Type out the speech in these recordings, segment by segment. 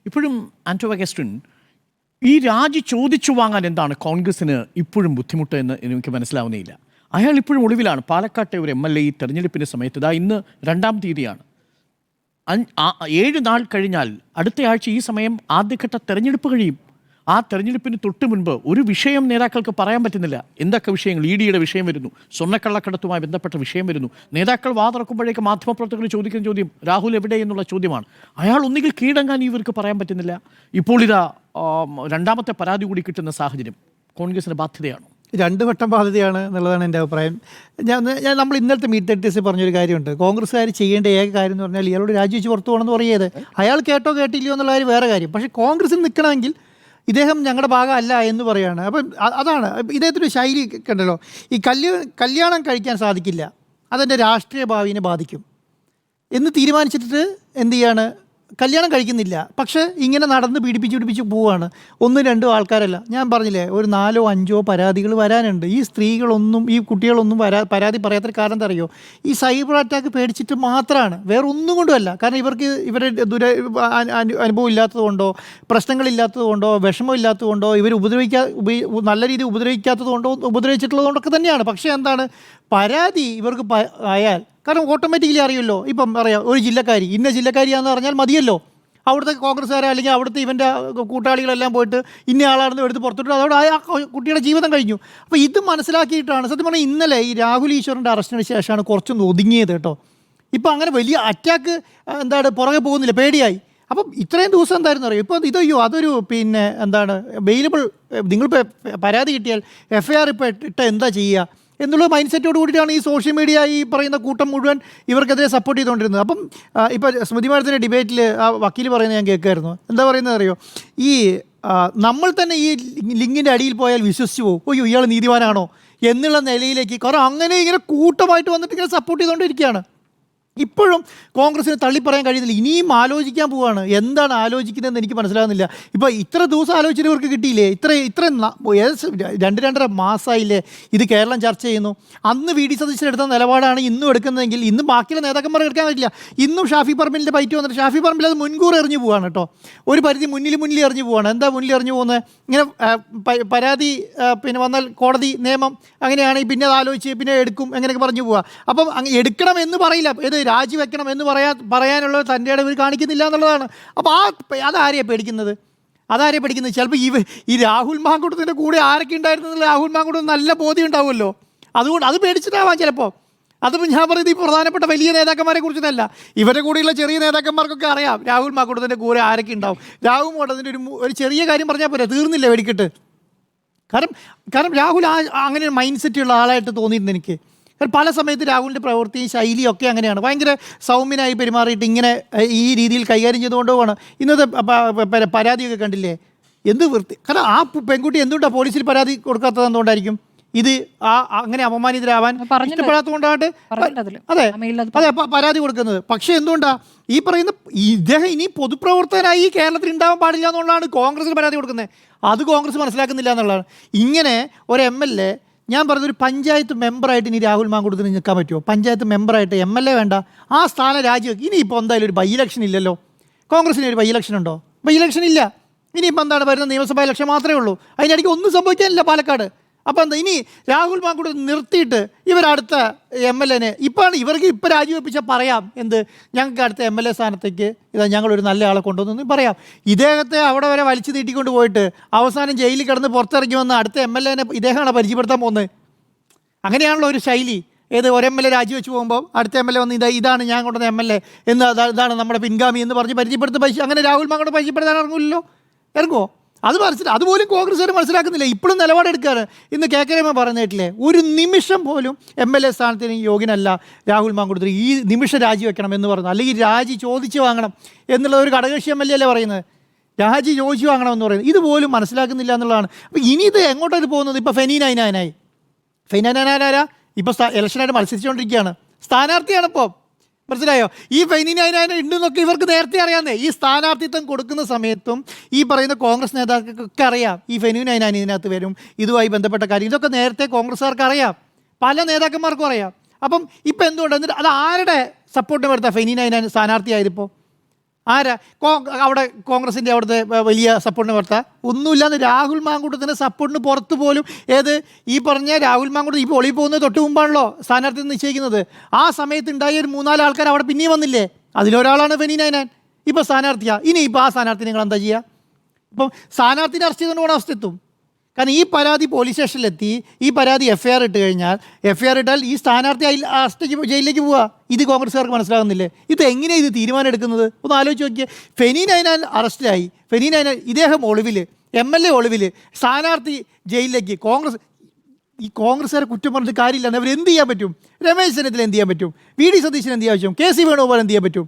ഇപ്പോഴും ആന്റോ അഗസ്റ്റിൻ ഈ രാജി ചോദിച്ചു വാങ്ങാൻ എന്താണ് കോൺഗ്രസിന് ഇപ്പോഴും ബുദ്ധിമുട്ട് എന്ന് എനിക്ക് മനസ്സിലാവുന്നില്ല. അയാൾ ഇപ്പോഴും ഒളിവിലാണ്. പാലക്കാട്ടെ ഒരു MLA ഈ തെരഞ്ഞെടുപ്പിൻ്റെ സമയത്ത് ഇതാ ഇന്ന് 2-ാം തീയതിയാണ്. 7 നാൾ കഴിഞ്ഞാൽ അടുത്ത ആഴ്ച ഈ സമയം ആദ്യഘട്ട തെരഞ്ഞെടുപ്പ് കഴിയും. ആ തെരഞ്ഞെടുപ്പിന് തൊട്ട് മുൻപ് ഒരു വിഷയം നേതാക്കൾക്ക് പറയാൻ പറ്റുന്നില്ല. എന്തൊക്കെ വിഷയങ്ങൾ? EDയുടെ വിഷയം വരുന്നു, സ്വർണ്ണക്കള്ളക്കടത്തുമായി ബന്ധപ്പെട്ട വിഷയം വരുന്നു. നേതാക്കൾ വാതുറക്കുമ്പോഴേക്ക് മാധ്യമപ്രവർത്തകർ ചോദിക്കുന്ന ചോദ്യം രാഹുൽ എവിടെ എന്നുള്ള ചോദ്യമാണ്. അയാൾ ഒന്നുകിൽ കീഴടങ്ങാൻ ഇവർക്ക് പറയാൻ പറ്റുന്നില്ല. ഇപ്പോൾ ഇതാ 2ാമത്തെ പരാതി കൂടി കിട്ടുന്ന സാഹചര്യം കോൺഗ്രസിന് ബാധ്യതയാണ്. 2 വട്ടം ബാധ്യതയാണ് എന്നുള്ളതാണ് എൻ്റെ അഭിപ്രായം. നമ്മൾ ഇന്നലത്തെ മീറ്റ് തെറ്റീസ് പറഞ്ഞൊരു കാര്യമുണ്ട്. കോൺഗ്രസ്സുകാർ ചെയ്യേണ്ട ഏക കാര്യം എന്ന് പറഞ്ഞാൽ ഇയാളോട് രാജിവെച്ച് പുറത്തു പോകണമെന്ന് പറയത്. അയാൾ കേട്ടോ കേട്ടില്ലയോ എന്നുള്ള കാര്യം വേറെ കാര്യം. പക്ഷേ കോൺഗ്രസിൽ നിൽക്കണമെങ്കിൽ ഇദ്ദേഹം ഞങ്ങളുടെ ഭാഗമല്ല എന്ന് പറയുകയാണ്. അപ്പം അതാണ് ഇദ്ദേഹത്തിൻ്റെ ശൈലി കണ്ടല്ലോ. ഈ കല്യാണം കഴിക്കാൻ സാധിക്കില്ല, അതെൻ്റെ രാഷ്ട്രീയ ഭാവിനെ ബാധിക്കും എന്ന് തീരുമാനിച്ചിട്ട് എന്ത് ചെയ്യാണ്, കല്യാണം കഴിക്കുന്നില്ല. പക്ഷേ ഇങ്ങനെ നടന്ന് പീഡിപ്പിച്ച് പോവുകയാണ്. 1-2 ആൾക്കാരല്ല, ഞാൻ പറഞ്ഞില്ലേ, ഒരു 4-5 പരാതികൾ വരാനുണ്ട്. ഈ സ്ത്രീകളൊന്നും ഈ കുട്ടികളൊന്നും പരാതി പറയാത്തൊരു കാരണം എന്താ അറിയോ? ഈ സൈബർ അറ്റാക്ക് പേടിച്ചിട്ട് മാത്രമാണ്, വേറെ ഒന്നും കൊണ്ടുമല്ല. കാരണം ഇവരെ അനുഭവം ഇല്ലാത്തതുകൊണ്ടോ, പ്രശ്നങ്ങളില്ലാത്തതുകൊണ്ടോ, വിഷമമില്ലാത്തതുകൊണ്ടോ, ഇവർ നല്ല രീതിയിൽ ഉപദ്രവിച്ചിട്ടുള്ളതുകൊണ്ടൊക്കെ തന്നെയാണ്. പക്ഷേ എന്താണ്, പരാതി ഇവർക്ക് ആയാൽ, കാരണം ഓട്ടോമാറ്റിക്കലി അറിയുമല്ലോ. ഇപ്പം അറിയാം, ഒരു ജില്ലക്കാരി ഇന്ന ജില്ലക്കാരിയാണെന്ന് പറഞ്ഞാൽ മതിയല്ലോ. അവിടുത്തെ കോൺഗ്രസ്സുകാരെ അല്ലെങ്കിൽ അവിടുത്തെ ഇവൻ്റെ കൂട്ടാളികളെല്ലാം പോയിട്ട് ഇന്ന ആളാണെന്ന് എടുത്ത് പുറത്തിട്ട് അതോടെ ആ കുട്ടിയുടെ ജീവിതം കഴിഞ്ഞു. അപ്പോൾ ഇത് മനസ്സിലാക്കിയിട്ടാണ് സത്യം പറഞ്ഞാൽ ഇന്നലെ ഈ രാഹുൽ ഈശ്വറിൻ്റെ അറസ്റ്റിന് ശേഷമാണ് കുറച്ചൊന്ന് ഒതുങ്ങിയത് കേട്ടോ. ഇപ്പം അങ്ങനെ വലിയ അറ്റാക്ക് പുറകെ പോകുന്നില്ല, പേടിയായി. അപ്പം ഇത്രയും ദിവസം എന്തായിരുന്നു അറിയാം. ഇപ്പോൾ ഇതയ്യോ അതൊരു വെയിലബിൾ, നിങ്ങൾ പരാതി കിട്ടിയാൽ FIR ഇപ്പോൾ ഇട്ട എന്താ ചെയ്യുക എന്നുള്ള മൈൻഡ് സെറ്റോട് കൂടിയിട്ടാണ് ഈ സോഷ്യൽ മീഡിയ ഈ പറയുന്ന കൂട്ടം മുഴുവൻ ഇവർക്കെതിരെ സപ്പോർട്ട് ചെയ്തുകൊണ്ടിരുന്നത്. അപ്പം ഇപ്പോൾ സ്മൃതി മാഡത്തിൻ്റെ ഡിബേറ്റിൽ ആ വക്കീൽ പറയുന്നത് ഞാൻ കേൾക്കുമായിരുന്നു. എന്താ പറയുന്നത് അറിയോ, ഈ നമ്മൾ തന്നെ ഈ ലിങ്കിൻ്റെ അടിയിൽ പോയാൽ വിശ്വസിച്ച് പോകും, ഓയ്യോ ഇയാൾ നീതിമാനാണോ എന്നുള്ള നിലയിലേക്ക്. കാരണം അങ്ങനെ ഇങ്ങനെ കൂട്ടമായിട്ട് വന്നിട്ട് ഇങ്ങനെ സപ്പോർട്ട് ചെയ്തുകൊണ്ടിരിക്കുകയാണ്. ഇപ്പോഴും കോൺഗ്രസ്സിന് തള്ളിപ്പറയാൻ കഴിയുന്നില്ല. ഇനിയും ആലോചിക്കാൻ പോവുകയാണ്. എന്താണ് ആലോചിക്കുന്നതെന്ന് എനിക്ക് മനസ്സിലാകുന്നില്ല. ഇപ്പോൾ ഇത്ര ദിവസം ആലോചിച്ചിട്ട് ഇവർക്ക് കിട്ടിയില്ലേ? ഇത്ര 2-2.5 മാസമായില്ലേ ഇത് കേരളം ചർച്ച ചെയ്യുന്നു. അന്ന് VD സതീശൻ എടുത്ത നിലപാടാണ് ഇന്നും എടുക്കുന്നതെങ്കിൽ ഇന്ന് ബാക്കിയുള്ള നേതാക്കന്മാർ എടുക്കാൻ പറ്റില്ല. ഇന്നും ഷാഫി പറമ്പിലിൻ്റെ ബൈറ്റ് വന്നിട്ട് ഷാഫി പറമ്പിൽ അത് മുൻകൂർ എറിഞ്ഞു പോവാണ് കേട്ടോ. ഒരു പരിധി മുന്നിൽ എറിഞ്ഞു പോവാണ്. എന്താ മുന്നിൽ എറിഞ്ഞു പോകുന്നത്? ഇങ്ങനെ പരാതി വന്നാൽ കോടതി നിയമം അങ്ങനെയാണെങ്കിൽ പിന്നെ അത് ആലോചിച്ച് പിന്നെ എടുക്കും അങ്ങനെയൊക്കെ പറഞ്ഞു പോവുക. അപ്പം എടുക്കണം എന്ന് പറയില്ല, ഇത് രാജിവെക്കണം എന്ന് പറയാനുള്ള തൻ്റെ ഇടം ഇവർ കാണിക്കുന്നില്ല എന്നുള്ളതാണ്. അപ്പോൾ അതാരെയാണ് പേടിക്കുന്നത്? ചിലപ്പോൾ ഈ രാഹുൽ മാങ്കൂട്ടത്തിൻ്റെ കൂടെ ആരൊക്കെ ഉണ്ടായിരുന്നെന്നുള്ള രാഹുൽ മാങ്കൂട്ടത്തിന് നല്ല ബോധ്യം ഉണ്ടാവുമല്ലോ. അതുകൊണ്ട് അത് പേടിച്ചിട്ടാവാം ചിലപ്പോൾ. അതിപ്പോൾ ഞാൻ പറയുന്നത് ഈ പ്രധാനപ്പെട്ട വലിയ നേതാക്കന്മാരെ കുറിച്ചിട്ടല്ല, ഇവരുടെ കൂടെയുള്ള ചെറിയ നേതാക്കന്മാർക്കൊക്കെ അറിയാം രാഹുൽ മാങ്കൂട്ടത്തിൻ്റെ കൂടെ ആരൊക്കെ ഉണ്ടാവും. രാഹുൽ മാങ്കൂട്ടത്തിൻ്റെ ഒരു ചെറിയ കാര്യം പറഞ്ഞാൽ പോരെ, തീർന്നില്ല വെടിക്കെട്ട്. കാരണം രാഹുൽ അങ്ങനെ ഒരു മൈൻഡ് സെറ്റുള്ള ആളായിട്ട് തോന്നിയിരുന്നു എനിക്ക്. പല സമയത്ത് രാഹുലിൻ്റെ പ്രവൃത്തിയും ശൈലിയൊക്കെ അങ്ങനെയാണ്, ഭയങ്കര സൗമ്യനായി പെരുമാറിയിട്ട് ഇങ്ങനെ ഈ രീതിയിൽ കൈകാര്യം ചെയ്തുകൊണ്ടുപോവാണ്. ഇന്നത്തെ പരാതിയൊക്കെ കണ്ടില്ലേ, എന്ത് വൃത്തി. കാരണം ആ പെൺകുട്ടി എന്തുകൊണ്ടാണ് പോലീസിൽ പരാതി കൊടുക്കാത്തത്? എന്തുകൊണ്ടായിരിക്കും? ഇത് അങ്ങനെ അപമാനിതരാവാൻ ഇഷ്ടപ്പെടാത്തതുകൊണ്ടാണ് അതെ പരാതി കൊടുക്കുന്നത്. പക്ഷേ എന്തുകൊണ്ടാണ് ഈ പറയുന്ന ഇദ്ദേഹം ഇനി പൊതുപ്രവർത്തകനായി കേരളത്തിൽ ഉണ്ടാവാൻ പാടില്ല എന്നുള്ളതാണ് കോൺഗ്രസിൽ പരാതി കൊടുക്കുന്നത്. അത് കോൺഗ്രസ് മനസ്സിലാക്കുന്നില്ല എന്നുള്ളതാണ്. ഇങ്ങനെ ഒരു MLA, ഞാൻ പറഞ്ഞൊരു പഞ്ചായത്ത് മെമ്പറായിട്ട് ഇനി രാഹുൽ മാങ്കൂട്ടത്തിന് നിൽക്കാൻ പറ്റുമോ? പഞ്ചായത്ത് മെമ്പറായിട്ട് MLA വേണ്ട, ആ സ്ഥാനം രാജിവെക്കും. ഇനിയിപ്പോൾ എന്തായാലും ഒരു ബൈ ഇലക്ഷൻ ഇല്ലല്ലോ. കോൺഗ്രസിന് ഒരു ബൈ ഇലക്ഷൻ ഉണ്ടോ? ബൈ ഇലക്ഷൻ ഇല്ല. ഇനിയിപ്പോൾ വരുന്ന നിയമസഭാ ഇലക്ഷൻ മാത്രമേ ഉള്ളൂ. അതിനിടയ്ക്ക് ഒന്നും സംഭവിക്കാനില്ല പാലക്കാട്. അപ്പോൾ ഇനി രാഹുൽ മാങ്കൂട്ടം നിർത്തിയിട്ട് ഇവരടുത്ത MLA ഇവർക്ക് ഇപ്പോൾ രാജിവെപ്പിച്ചാൽ പറയാം, എന്ത് ഞങ്ങൾക്ക് അടുത്ത MLA സ്ഥാനത്തേക്ക് ഞങ്ങളൊരു നല്ല ആളെ കൊണ്ടുവന്നു പറയാം. ഇദ്ദേഹത്തെ അവിടെ വരെ വലിച്ചു നീട്ടിക്കൊണ്ട് പോയിട്ട് അവസാനം ജയിലിൽ കിടന്ന് പുറത്തിറങ്ങി വന്ന് അടുത്ത MLA ഇദ്ദേഹമാണ് പരിചയപ്പെടുത്താൻ പോകുന്നത്. അങ്ങനെയാണല്ലോ ഒരു ശൈലി. ഒരു MLA രാജിവെച്ച് പോകുമ്പോൾ അടുത്ത MLA വന്ന് ഇതാണ് ഞാൻ കൊണ്ടുവന്ന MLA എന്ന്, ഇതാണ് നമ്മുടെ പിൻഗാമി എന്ന് പറഞ്ഞ് പരിചയപ്പെടുത്ത അങ്ങനെ രാഹുൽ മാങ്കൂട്ടം പരിചയപ്പെടുത്താൻ ഇറങ്ങില്ലല്ലോ. ഇറങ്ങുമോ? അതുപോലും കോൺഗ്രസ്സുകാർ മനസ്സിലാക്കുന്നില്ല. ഇപ്പോഴും നിലപാടെടുക്കാറ്. ഇന്ന് KK പറഞ്ഞിട്ടില്ലേ, ഒരു നിമിഷം പോലും MLA സ്ഥാനത്തിന് യോഗ്യനല്ല രാഹുൽ മാങ്കൂട്ടത്തിൽ, ഈ നിമിഷം രാജിവെക്കണം എന്ന് പറഞ്ഞു, അല്ലെങ്കിൽ രാജി ചോദിച്ച് വാങ്ങണം എന്നുള്ള ഒരു ഘടകകക്ഷി MLA അല്ലേ പറയുന്നത്. രാജി ചോദിച്ച് വാങ്ങണം എന്ന് പറയുന്നത് ഇതുപോലും മനസ്സിലാക്കുന്നില്ല എന്നുള്ളതാണ്. അപ്പോൾ ഇനി ഇത് എങ്ങോട്ടാണ് പോകുന്നത്? ഇപ്പോൾ ഫെനീനായി ഇപ്പോൾ ഇലക്ഷനായിട്ട് മത്സരിച്ചുകൊണ്ടിരിക്കുകയാണ്, സ്ഥാനാർത്ഥിയാണ് ഇപ്പോൾ. മനസ്സിലായോ? ഈ ഫെനീനായി ഉണ്ടെന്നൊക്കെ ഇവർക്ക് നേരത്തെ അറിയാമെന്നേ. ഈ സ്ഥാനാർത്ഥിത്വം കൊടുക്കുന്ന സമയത്തും ഈ പറയുന്ന കോൺഗ്രസ് നേതാക്കൾക്കൊക്കെ അറിയാം ഈ ഫെനീനായി ഇതിനകത്ത് വരും, ഇതുമായി ബന്ധപ്പെട്ട കാര്യം ഇതൊക്കെ നേരത്തെ കോൺഗ്രസ്സുകാർക്ക് അറിയാം, പല നേതാക്കന്മാർക്കും അറിയാം. അപ്പം ഇപ്പം എന്തുകൊണ്ട്, എന്നിട്ട് അത് ആരുടെ സപ്പോർട്ടിന് വരുത്താം ഫെനീനായി സ്ഥാനാർത്ഥിയായതിപ്പോൾ? ആരാ അവിടെ കോൺഗ്രസിൻ്റെ അവിടുത്തെ വലിയ സപ്പോർട്ടിന് പുറത്താ? ഒന്നുമില്ലാന്ന് രാഹുൽ മാങ്കൂട്ടത്തിൻ്റെ സപ്പോർട്ടിന് പുറത്ത് പോലും ഈ പറഞ്ഞ രാഹുൽ മാങ്കൂട്ടം ഇപ്പോൾ ഒളി പോകുന്നത് തൊട്ട് മുമ്പാണല്ലോ സ്ഥാനാർത്ഥി നിശ്ചയിക്കുന്നത്. ആ സമയത്ത് ഉണ്ടായ ഒരു 3-4 ആൾക്കാർ അവിടെ പിന്നെയും വന്നില്ലേ? അതിലൊരാളാണ് ഫെനി നൈനാൻ. ഇപ്പോൾ സ്ഥാനാർത്ഥിയാണ്. ഇപ്പോൾ ആ സ്ഥാനാർത്ഥി നിങ്ങൾ എന്താ ചെയ്യുക? ഇപ്പം സ്ഥാനാർത്ഥിനെ അറസ്റ്റ് ചെയ്തുകൊണ്ട് അവസ്ഥയെത്തും. കാരണം ഈ പരാതി പോലീസ് സ്റ്റേഷനിലെത്തി, ഈ പരാതി FIR ഇട്ട് കഴിഞ്ഞാൽ, FIR ഇട്ടാൽ ഈ സ്ഥാനാർത്ഥി ജയിലിലേക്ക് പോവുക. ഇത് കോൺഗ്രസ്സുകാർക്ക് മനസ്സിലാകുന്നില്ലേ? ഇത് എങ്ങനെയാണ് ഇത് തീരുമാനം എടുക്കുന്നത്? ഒന്ന് ആലോചിച്ച് നോക്കിയേ. ഫെനി നൈനാൻ അറസ്റ്റിലായി, ഫെനി നൈനാൻ ഇദ്ദേഹം ഒളിവിൽ, MLA ഒളിവിൽ, സ്ഥാനാർത്ഥി ജയിലിലേക്ക്. ഈ കോൺഗ്രസ്സുകാരെ കുറ്റം പറഞ്ഞിട്ട് കാര്യമില്ല. അവർ എന്ത് ചെയ്യാൻ പറ്റും? രമേശ് ചെന്നിത്തല എന്ത് ചെയ്യാൻ പറ്റും? VD സതീശൻ എന്ത് ചെയ്യാൻ പറ്റും? KC വേണുഗോപാൽ എന്ത് ചെയ്യാൻ പറ്റും?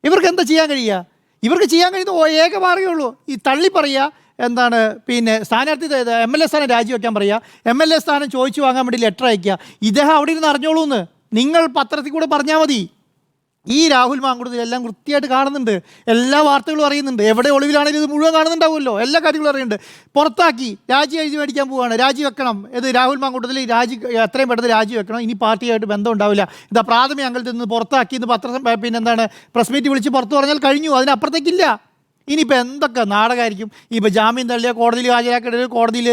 ഇവർക്ക് എന്താ ചെയ്യാൻ കഴിയുക? ഇവർക്ക് ചെയ്യാൻ കഴിയുന്ന ഏക മാർഗ്ഗമേ ഉള്ളൂ. ഈ തള്ളി പറയുക, എന്താണ് പിന്നെ സ്ഥാനാർത്ഥി MLA സ്ഥാനം രാജിവെക്കാൻ പറയുക, MLA സ്ഥാനം ചോദിച്ചു വാങ്ങാൻ വേണ്ടി ലെറ്റർ അയക്കുക. ഇദ്ദേഹം അവിടെ ഇരുന്ന് അറിഞ്ഞോളൂ എന്ന് നിങ്ങൾ പത്രത്തിൽ കൂടെ പറഞ്ഞാൽ മതി. ഈ രാഹുൽ മാങ്കൂട്ടത്തിൽ എല്ലാം കൃത്യമായിട്ട് കാണുന്നുണ്ട്, എല്ലാ വാർത്തകളും അറിയുന്നുണ്ട്. എവിടെ ഒളിവിലാണെങ്കിലും ഇത് മുഴുവൻ കാണുന്നുണ്ടാവുമല്ലോ, എല്ലാ കാര്യങ്ങളും അറിയുന്നുണ്ട്. പുറത്താക്കി രാജി എഴുതി മേടിക്കാൻ പോവുകയാണ്. രാജിവെക്കണം, രാഹുൽ മാങ്കൂട്ടത്തിൽ എത്രയും പെട്ടെന്ന് രാജിവെക്കണം, ഇനി പാർട്ടിയായിട്ട് ബന്ധം ഉണ്ടാവില്ല. പ്രാഥമിക അംഗത്തിൽ നിന്ന് പുറത്താക്കി എന്ന് പിന്നെന്താണ് പ്രസ് മീറ്റ് വിളിച്ച് പുറത്ത് പറഞ്ഞാൽ കഴിഞ്ഞു, അതിനപ്പുറത്തേക്കില്ല. ഇനിയിപ്പോൾ എന്തൊക്കെ നാടകമായിരിക്കും? ഇപ്പോൾ ജാമ്യം തള്ളിയ കോടതിയിൽ ഹാജരാക്കേണ്ടത്, കോടതിയിൽ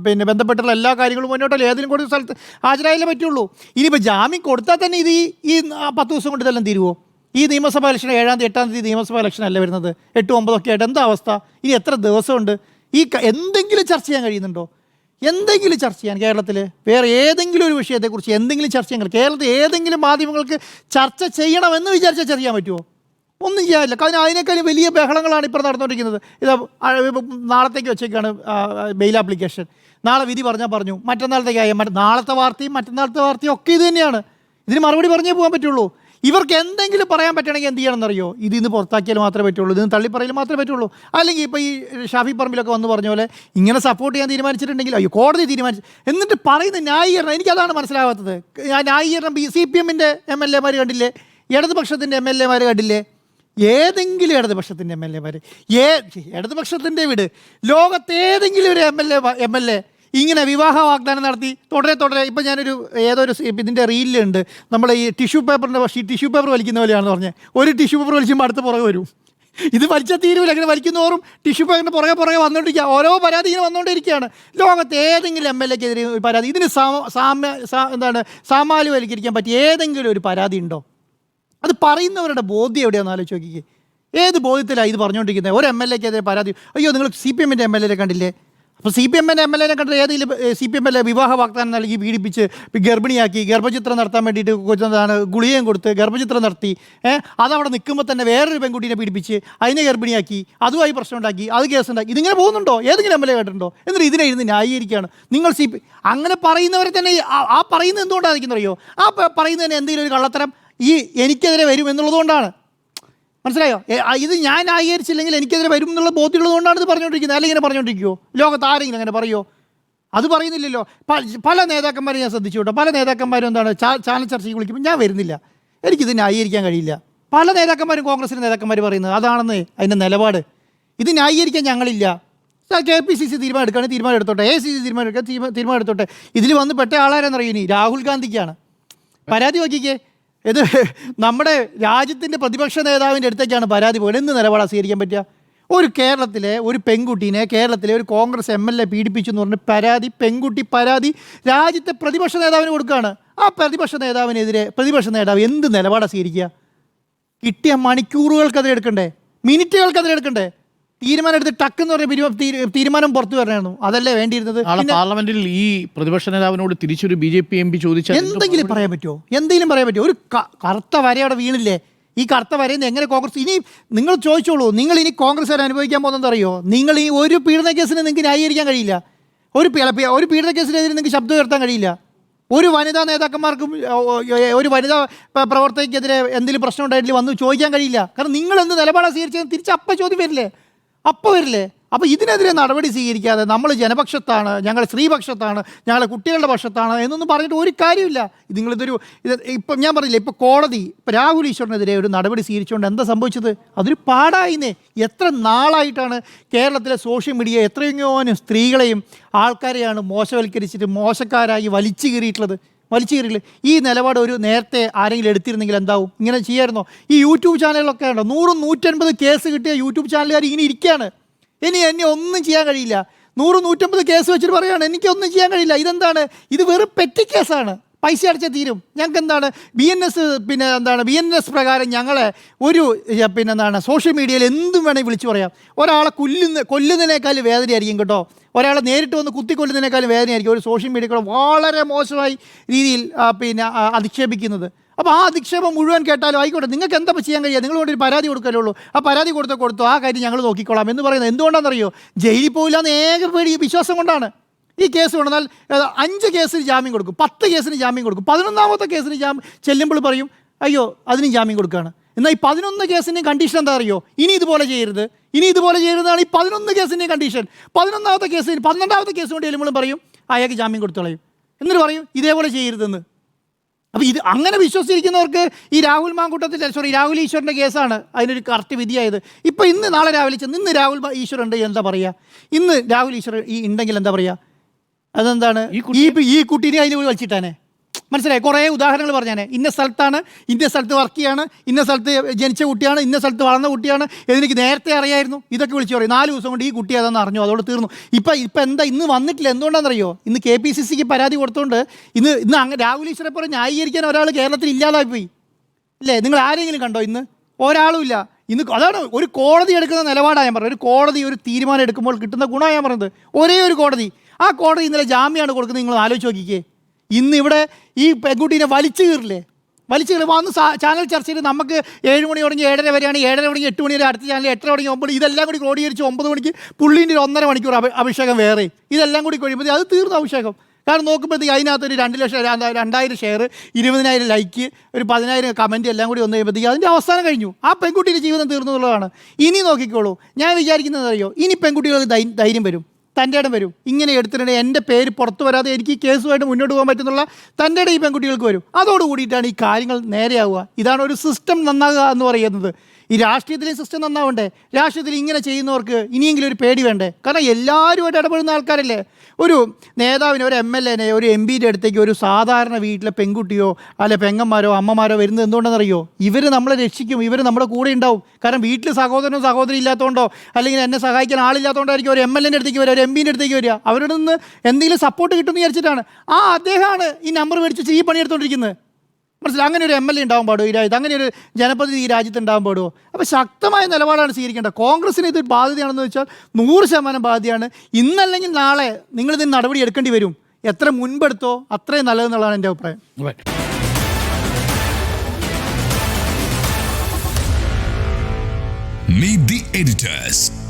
പിന്നെ ബന്ധപ്പെട്ടുള്ള എല്ലാ കാര്യങ്ങളും മുന്നോട്ടല്ല, ഏതെങ്കിലും കോടതി സ്ഥലത്ത് ഹാജരായാലേ പറ്റുള്ളൂ. ഇനിയിപ്പോൾ ജാമ്യം കൊടുത്താൽ തന്നെ ഇത് ഈ 10 ദിവസം കൊണ്ട് ഇതെല്ലാം തീരുമോ? ഈ നിയമസഭാ ഇലക്ഷൻ 7-ാം തീയതി 8-ാം തീയതി നിയമസഭാ ഇലക്ഷൻ അല്ലേ വരുന്നത്? 8-9 ഒക്കെ ആയിട്ട് എന്താ അവസ്ഥ? ഇനി എത്ര ദിവസമുണ്ട്? എന്തെങ്കിലും ചർച്ച ചെയ്യാൻ കഴിയുന്നുണ്ടോ? എന്തെങ്കിലും ചർച്ച ചെയ്യാൻ കേരളത്തിൽ വേറെ ഏതെങ്കിലും ഒരു വിഷയത്തെക്കുറിച്ച് എന്തെങ്കിലും ചർച്ച ചെയ്യാൻ കേരളത്തിൽ ഏതെങ്കിലും മാധ്യമങ്ങൾക്ക് ചർച്ച ചെയ്യണമെന്ന് വിചാരിച്ചാൽ ചെയ്യാൻ പറ്റുമോ? ഒന്നും ചെയ്യാനില്ല. കാരണം അതിനേക്കാളും വലിയ ബഹളങ്ങളാണ് ഇപ്പോൾ നടന്നുകൊണ്ടിരിക്കുന്നത്. നാളത്തേക്ക് വെച്ചേക്കാണ് ബെയിൽ ആപ്ലിക്കേഷൻ. നാളെ വിധി പറഞ്ഞു, മറ്റന്നാളത്തേക്കായി. നാളത്തെ വാർത്തയും മറ്റന്നാളത്തെ വാർത്തയും ഒക്കെ ഇത് തന്നെയാണ്. ഇതിന് മറുപടി പറഞ്ഞേ പോകാൻ പറ്റുള്ളൂ. ഇവർക്ക് എന്തെങ്കിലും പറയാൻ പറ്റണമെങ്കിൽ എന്ത് ചെയ്യണമെന്നറിയോ? ഇതിന്ന് പുറത്താക്കിയാൽ മാത്രമേ പറ്റുള്ളൂ, ഇതിന് തള്ളിപ്പറയാൽ മാത്രമേ പറ്റുള്ളൂ. അല്ലെങ്കിൽ ഇപ്പോൾ ഈ ഷാഫി പറമ്പിലൊക്കെ വന്ന് പറഞ്ഞ പോലെ ഇങ്ങനെ സപ്പോർട്ട് ചെയ്യാൻ തീരുമാനിച്ചിട്ടുണ്ടെങ്കിൽ കോടതി തീരുമാനിച്ചു എന്നിട്ട് പറയുന്ന ന്യായീകരണം, എനിക്കതാണ് മനസ്സിലാകാത്തത്. ന്യായീകരണം CPM-ൻ്റെ MLA മാർ കണ്ടില്ലേ? ഇടതുപക്ഷത്തിൻ്റെ MLA മാർ കണ്ടില്ലേ? ഏതെങ്കിലും ഇടതുപക്ഷത്തിൻ്റെ MLA മാർ, ഇടതുപക്ഷത്തിൻ്റെ വിട്, ലോകത്തേതെങ്കിലും ഒരു MLA ഇങ്ങനെ വിവാഹ വാഗ്ദാനം നടത്തി തുടരെ ഇപ്പം ഞാനൊരു ഏതൊരു ഇതിൻ്റെ റീലിലുണ്ട്, നമ്മൾ ഈ ടിഷ്യൂ പേപ്പർ വലിക്കുന്ന പോലെയാണെന്ന് പറഞ്ഞത്. ഒരു ടിഷ്യൂ പേപ്പർ വലിക്കുമ്പോൾ അടുത്ത് പുറകെ വരും. ഇത് വലിച്ചാൽ തീരുവില്ല. അങ്ങനെ വലിക്കുന്നോറും ടിഷ്യൂ പേപ്പറിൻ്റെ പുറകെ വന്നുകൊണ്ടിരിക്കുക. ഓരോ പരാതി ഇങ്ങനെ വന്നുകൊണ്ടിരിക്കുകയാണ്. ലോകത്ത് ഏതെങ്കിലും MLA-ക്കെതിരെ ഒരു പരാതി, ഇതിന് സാമാന്യവൽക്കരിക്കാൻ പറ്റിയ ഏതെങ്കിലും ഒരു പരാതി ഉണ്ടോ? അത് പറയുന്നവരുടെ ബോധ്യം എവിടെയാണെന്ന് ആലോചിച്ച് നോക്കിക്കേ. ഏത് ബോധ്യത്തിലാണ് ഇത് പറഞ്ഞുകൊണ്ടിരിക്കുന്നത്? ഒരു MLA-ക്കെതിരെ പരാതി, അയ്യോ നിങ്ങൾ CPM-ൻ്റെ MLA-നെ കണ്ടില്ലേ? അപ്പോൾ CPM-ൻ്റെ MLA-നെ കണ്ടിട്ട് ഏതെങ്കിലും CPM-ലെ വിവാഹ വാഗ്ദാനം നൽകി പീഡിപ്പിച്ച് ഗർഭിണിയാക്കി, ഗർഭചിത്രം നടത്താൻ വേണ്ടിയിട്ട് ഗുളികയും കൊടുത്ത് ഗർഭചിത്രം നടത്തി, അതവിടെ നിൽക്കുമ്പോൾ തന്നെ വേറൊരു പെൺകുട്ടീനെ പീഡിപ്പിച്ച് അതിനെ ഗർഭിണിയാക്കി, അതുമായി പ്രശ്നം ഉണ്ടാക്കി, അത് കേസുണ്ടാക്കി. ഇതിങ്ങനെ പോകുന്നുണ്ടോ? ഏതെങ്കിലും MLA കണ്ടിട്ടുണ്ടോ? എന്നിട്ട് ഇതിനെ ഇരുന്ന് ന്യായീകരിക്കുകയാണ് നിങ്ങൾ. അങ്ങനെ പറയുന്നവരെ തന്നെ ആ പറയുന്നത് എന്തുകൊണ്ടാണ് നിൽക്കുന്നറിയോ? ആ പറയുന്നതിന് എന്തെങ്കിലും ഒരു കള്ളത്തരം എനിക്കെതിരെ വരും എന്നുള്ളതുകൊണ്ടാണ്. മനസ്സിലായോ? ഇത് ഞാൻ ന്യായീകരിച്ചില്ലെങ്കിൽ എനിക്കെതിരെ വരും എന്നുള്ള ബോധ്യമുള്ളതുകൊണ്ടാണ് ഇത് പറഞ്ഞുകൊണ്ടിരിക്കുന്നത്. അല്ലെങ്കിൽ ഇങ്ങനെ പറഞ്ഞുകൊണ്ടിരിക്കുമോ? ലോകത്ത് ആരെങ്കിലും അങ്ങനെ പറയുമോ? അത് പറയുന്നില്ലല്ലോ. പല നേതാക്കന്മാരും ഞാൻ ശ്രദ്ധിച്ചു കേട്ടോ. പല നേതാക്കന്മാരും എന്താണ് ചാനൽ ചർച്ചയ്ക്ക് വിളിക്കുമ്പോൾ ഞാൻ വരുന്നില്ല, എനിക്കിത് ന്യായീകരിക്കാൻ കഴിയില്ല. പല നേതാക്കന്മാരും കോൺഗ്രസിൻ്റെ നേതാക്കന്മാർ പറയുന്നത് അതാണെന്ന് അതിൻ്റെ നിലപാട്. ഇത് ന്യായീകരിക്കാൻ ഞങ്ങളില്ല. KPCC തീരുമാനം എടുക്കുകയാണെങ്കിൽ തീരുമാനം എടുത്തോട്ടെ, ACC തീരുമാനം എടുക്കാൻ തീരുമാനം എടുത്തോട്ടെ. ഇതിൽ വന്ന് പെട്ട ആളാരെന്നറിയും? ഇനി രാഹുൽ ഗാന്ധിക്കാണ് പരാതി. നോക്കിക്കേ, ഇത് നമ്മുടെ രാജ്യത്തിൻ്റെ പ്രതിപക്ഷ നേതാവിൻ്റെ അടുത്തേക്കാണ് പരാതി പോയത്. എന്ത് നിലപാടാണ് സ്വീകരിക്കാൻ പറ്റുക? ഒരു കേരളത്തിലെ ഒരു പെൺകുട്ടീനെ കേരളത്തിലെ ഒരു കോൺഗ്രസ് MLA പീഡിപ്പിച്ചു എന്ന് പറഞ്ഞ് പെൺകുട്ടി പരാതി രാജ്യത്തെ പ്രതിപക്ഷ നേതാവിന് കൊടുക്കുകയാണ്. ആ പ്രതിപക്ഷ നേതാവിനെതിരെ പ്രതിപക്ഷ നേതാവ് എന്ത് നിലപാടാണ് സ്വീകരിക്കുക? കിട്ടിയ മണിക്കൂറുകൾക്കതിരെ എടുക്കണ്ടേ? മിനിറ്റുകൾക്കതിരെ എടുക്കണ്ടേ? തീരുമാനം എടുത്ത് ടക്കെന്ന് പറഞ്ഞ തീരുമാനം പുറത്തു വരണമായിരുന്നു. അതല്ലേ വേണ്ടിയിരുന്നത്? പാർലമെന്റിൽ ഈ പ്രതിപക്ഷ നേതാവിനോട് തിരിച്ചൊരു BJP MP ചോദിച്ചാൽ എന്തെങ്കിലും പറയാൻ പറ്റുമോ? എന്തെങ്കിലും പറയാൻ പറ്റുമോ? ഒരു കറുത്ത വര അവിടെ വീണില്ലേ? ഈ കറുത്ത വരയിൽ എങ്ങനെ കോൺഗ്രസ് ഇനി നിങ്ങൾ ചോദിച്ചോളൂ. നിങ്ങൾ ഇനി കോൺഗ്രസ് അനുഭവിക്കാൻ പോകുന്നത് അറിയോ? നിങ്ങൾ ഈ ഒരു പീഡന കേസിന് നിങ്ങൾക്ക് ന്യായീകരിക്കാൻ കഴിയില്ല. ഒരു പീഡന കേസിനെതിരെ നിങ്ങൾക്ക് ശബ്ദം ഉയർത്താൻ കഴിയില്ല. ഒരു വനിതാ നേതാക്കന്മാർക്കും ഒരു വനിതാ പ്രവർത്തകയ്ക്കെതിരെ എന്തെങ്കിലും പ്രശ്നം ഉണ്ടായിട്ടില്ല വന്ന് ചോദിക്കാൻ കഴിയില്ല. കാരണം നിങ്ങൾ എന്ത് നിലപാടാണ് സ്വീകരിച്ചത് തിരിച്ച് അപ്പം ചോദ്യം വരില്ലേ? അപ്പോൾ വരില്ലേ? അപ്പോൾ ഇതിനെതിരെ നടപടി സ്വീകരിക്കാതെ നമ്മൾ ജനപക്ഷത്താണ്, ഞങ്ങൾ സ്ത്രീപക്ഷത്താണ്, ഞങ്ങളെ കുട്ടികളുടെ പക്ഷത്താണ് എന്നൊന്നും പറഞ്ഞിട്ട് ഒരു കാര്യമില്ല. ഇപ്പം ഞാൻ പറഞ്ഞില്ലേ, ഇപ്പോൾ കോടതി രാഹുൽ ഈശ്വറിനെതിരെ ഒരു നടപടി സ്വീകരിച്ചുകൊണ്ട് എന്താ സംഭവിച്ചത്? അതൊരു പാടായിന്നേ. എത്ര നാളായിട്ടാണ് കേരളത്തിലെ സോഷ്യൽ മീഡിയ എത്രയോ സ്ത്രീകളെയും ആൾക്കാരെയാണ് മോശവൽക്കരിച്ചിട്ട് മോശക്കാരായി വലിച്ചു കീറിയിട്ടുള്ളത്. വലിച്ചു കീറില്ല. ഈ നിലപാട് ഒരു നേരത്തെ ആരെങ്കിലും എടുത്തിരുന്നെങ്കിൽ എന്താവും? ഇങ്ങനെ ചെയ്യായിരുന്നോ? ഈ യൂട്യൂബ് ചാനലുകളൊക്കെ ഉണ്ടോ, 100-150 കേസ് കിട്ടിയ യൂട്യൂബ് ചാനലുകാർ ഇങ്ങനെ ഇരിക്കുകയാണ്. എന്നെ ഒന്നും ചെയ്യാൻ കഴിയില്ല. 100-150 കേസ് വെച്ചിട്ട് പറയുകയാണ് എനിക്കൊന്നും ചെയ്യാൻ കഴിയില്ല. ഇതെന്താണ്? ഇത് വെറും പെറ്റി കേസാണ്. പൈസ അടച്ചാൽ തീരും. ഞങ്ങൾക്ക് എന്താണ് BNS പ്രകാരം ഞങ്ങളെ ഒരു സോഷ്യൽ മീഡിയയിൽ എന്തും വേണമെങ്കിൽ വിളിച്ചു പറയാം. ഒരാളെ കൊല്ലുന്നതിനേക്കാൾ വേദനയായിരിക്കും കേട്ടോ. ഒരാളെ നേരിട്ട് വന്ന് കുത്തിക്കൊല്ലുന്നതിനേക്കാൾ വേദനയായിരിക്കും ഒരു സോഷ്യൽ മീഡിയ കൂടെ വളരെ മോശമായി രീതിയിൽ അധിക്ഷേപിക്കുന്നത്. അപ്പോൾ ആ അധിക്ഷേപം മുഴുവൻ കേട്ടാലും ആയിക്കോട്ടെ, നിങ്ങൾക്ക് എന്താ ചെയ്യാൻ കഴിയുക? നിങ്ങൾ കൊണ്ട് ഒരു പരാതി കൊടുക്കലേ ഉള്ളൂ. ആ പരാതി കൊടുത്തോ ആ കാര്യം ഞങ്ങൾ നോക്കിക്കോളാം എന്ന് പറയുന്നത് എന്തുകൊണ്ടാണെന്നറിയോ? ജയിലിൽ പോയില്ല എന്ന് ഏക പേടി വിശ്വാസം കൊണ്ടാണ്. ഈ കേസ് കൊണ്ടുവന്നാൽ 5 കേസിന് ജാമ്യം കൊടുക്കും, 10 കേസിന് ജാമ്യം കൊടുക്കും, 11ാമത്തെ കേസിന് ചെല്ലുമ്പോൾ പറയും അയ്യോ അതിന് ജാമ്യം കൊടുക്കുകയാണ്. എന്നാൽ ഈ 11 കേസിൻ്റെയും കണ്ടീഷൻ എന്താ അറിയോ? ഇനി ഇതുപോലെ ചെയ്യരുതാണ് ഈ 11 കേസിൻ്റെയും കണ്ടീഷൻ. 11ാമത്തെ കേസിന് 12ാമത്തെ കേസ് കൊണ്ട് ചെല്ലുമ്പോഴും പറയും അയാൾക്ക് ജാമ്യം കൊടുത്തു കളയും. എന്നിട്ട് പറയും ഇതേപോലെ ചെയ്യരുതെന്ന്. അപ്പോൾ ഇത് അങ്ങനെ വിശ്വസിച്ചിരിക്കുന്നവർക്ക് ഈ രാഹുൽ ഈശ്വറിൻ്റെ കേസാണ് അതിനൊരു കറക്റ്റ് വിധിയായത്. ഇപ്പോൾ നാളെ രാവിലെ ഇന്ന് രാഹുൽ ഈശ്വർ ഉണ്ട് എന്താ പറയുക? ഇന്ന് രാഹുൽ ഈശ്വർ ഉണ്ടെങ്കിൽ എന്താ പറയുക? അതെന്താണ്? ഈ കുട്ടീനെ അതിന് വലിച്ചിട്ടാനെ. മനസ്സിലായി? കുറേ ഉദാഹരണങ്ങൾ പറഞ്ഞാനെ. ഇന്ന സ്ഥലത്താണ്, ഇന്ന സ്ഥലത്ത് വർക്ക് ചെയ്യാണ്, ഇന്ന സ്ഥലത്ത് ജനിച്ച കുട്ടിയാണ്, ഇന്ന സ്ഥലത്ത് വളർന്ന കുട്ടിയാണ്, എനിക്ക് നേരത്തെ അറിയായിരുന്നു, ഇതൊക്കെ വിളിച്ചു പറയും. 4 ദിവസം കൊണ്ട് ഈ കുട്ടി അതെന്ന് അറിഞ്ഞു, അതോടെ തീർന്നു. ഇപ്പം എന്താ ഇന്ന് വന്നിട്ടില്ല? എന്തുകൊണ്ടാണെന്നറിയോ? ഇന്ന് KPCCക്ക് പരാതി കൊടുത്തുകൊണ്ട് ഇന്ന് രാഹുൽ ഈശ്വരെ പോലെ ന്യായീകരിക്കാൻ ഒരാൾ കേരളത്തിൽ ഇല്ലാതായി പോയി അല്ലേ? നിങ്ങൾ ആരെങ്കിലും കണ്ടോ? ഇന്ന് ഒരാളും ഇല്ല. അതാണ് ഒരു കോടതി എടുക്കുന്ന നിലപാടാണ് ഞാൻ പറഞ്ഞത്. ഒരു കോടതി ഒരു തീരുമാനം എടുക്കുമ്പോൾ കിട്ടുന്ന ഗുണമാണ് ഞാൻ പറഞ്ഞത്. ഒരേ ഒരു കോടതി, ആ കോടതി ഇന്നലെ ജാമ്യമാണ് കൊടുക്കുന്നത്. നിങ്ങൾ ആലോചിച്ച് നോക്കിക്കേ. ഇന്നിവിടെ ഈ പെൺകുട്ടീനെ വലിച്ചു കീറില്ലേ? വന്ന് ചാനൽ ചർച്ചയിൽ നമുക്ക് 7 മണി തുടങ്ങി 7:30 വരെയാണ്, 7:30 തുടങ്ങി 8 മണി വരെ അടുത്ത ചാനൽ, 8:30 തുടങ്ങി 9, ഇതെല്ലാം കൂടി ക്രോഡീകരിച്ച് 9 മണിക്ക് പുള്ളീൻ്റെ ഒരു 1.5 മണിക്കൂർ അഭിഷേകം വേറെ, ഇതെല്ലാം കൂടി കഴിയുമ്പോൾ അത് തീർന്നു അഭിഷേകം. കാരണം നോക്കുമ്പോഴത്തേക്ക് അതിനകത്തൊരു 2,000 ഷെയർ, 20,000 ലൈക്ക്, ഒരു 10,000 കമൻറ്റ് എല്ലാം കൂടി വന്നു കഴിയുമ്പോഴത്തേക്ക് അതിൻ്റെ അവസാനം കഴിഞ്ഞു. ആ പെൺകുട്ടിയുടെ ജീവിതം തീർന്നു എന്നുള്ളതാണ്. ഇനി നോക്കിക്കോളൂ. ഞാൻ വിചാരിക്കുന്നത് അറിയോ? ഇനി പെൺകുട്ടികൾക്ക് ധൈര്യം വരും, തൻ്റെ ഇടം വരും. ഇങ്ങനെ എടുത്തിട്ടുണ്ടെങ്കിൽ എൻ്റെ പേര് പുറത്തു വരാതെ എനിക്ക് ഈ കേസുമായിട്ട് മുന്നോട്ട് പോകാൻ പറ്റുന്നുള്ള തൻ്റെ ഇടം ഈ പെൺകുട്ടികൾക്ക് വരും. അതോടുകൂടിയിട്ടാണ് ഈ കാര്യങ്ങൾ നേരെയാവുക. ഇതാണ് ഒരു സിസ്റ്റം നന്നാകുക എന്ന് പറയുന്നത്. ഈ രാഷ്ട്രീയത്തിലെ സിസ്റ്റം നന്നാവണ്ടേ? രാഷ്ട്രീയത്തിൽ ഇങ്ങനെ ചെയ്യുന്നവർക്ക് ഇനിയെങ്കിലും ഒരു പേടി വേണ്ടേ? കാരണം എല്ലാവരുമായിട്ട് ഇടപെടുന്ന ആൾക്കാരല്ലേ. ഒരു നേതാവിനെ, ഒരു MLA-നെ, ഒരു MP-യുടെ അടുത്തേക്ക് ഒരു സാധാരണ വീട്ടിലെ പെൺകുട്ടിയോ അല്ലെ പെങ്ങന്മാരോ അമ്മമാരോ വരുന്നത് എന്തുകൊണ്ടെന്നറിയോ? ഇവർ നമ്മളെ രക്ഷിക്കും, ഇവർ നമ്മുടെ കൂടെ ഉണ്ടാവും. കാരണം വീട്ടിൽ സഹോദരനോ സഹോദരി ഇല്ലാത്തതുകൊണ്ടോ അല്ലെങ്കിൽ എന്നെ സഹായിക്കാൻ ആളില്ലാത്തതുകൊണ്ടായിരിക്കും ഒരു MLA-ൻ്റെ അടുത്തേക്ക് വരിക, ഒരു MP-ൻ്റെ അടുത്തേക്ക് വരിക. അവരുടെ നിന്ന് എന്തെങ്കിലും സപ്പോർട്ട് കിട്ടുമെന്ന് വിചാരിച്ചിട്ടാണ്. അദ്ദേഹമാണ് ഈ നമ്പർ മേടിച്ച് ഈ പണിയെടുത്തുകൊണ്ടിരിക്കുന്നത്. മനസ്സിലായി? അങ്ങനെ ഒരു MLA ഉണ്ടാകാൻ പാടുമോ ഈ രാജ്യത്ത്? അങ്ങനെ ഒരു ജനപ്രതിനിധി ഈ രാജ്യത്ത് ഉണ്ടാകാൻ പാടുമോ? അപ്പോൾ ശക്തമായ നിലപാടാണ് സ്വീകരിക്കേണ്ടത്. കോൺഗ്രസിന് ഇത് ബാധ്യതയാണെന്ന് വെച്ചാൽ 100% ബാധ്യതയാണ്. ഇന്നല്ലെങ്കിൽ നാളെ നിങ്ങളിതിന് നടപടി എടുക്കേണ്ടി വരും. എത്ര മുൻപെടുത്തോ അത്രയും നല്ലതെന്നുള്ളതാണ് എൻ്റെ അഭിപ്രായം. Meet the editors.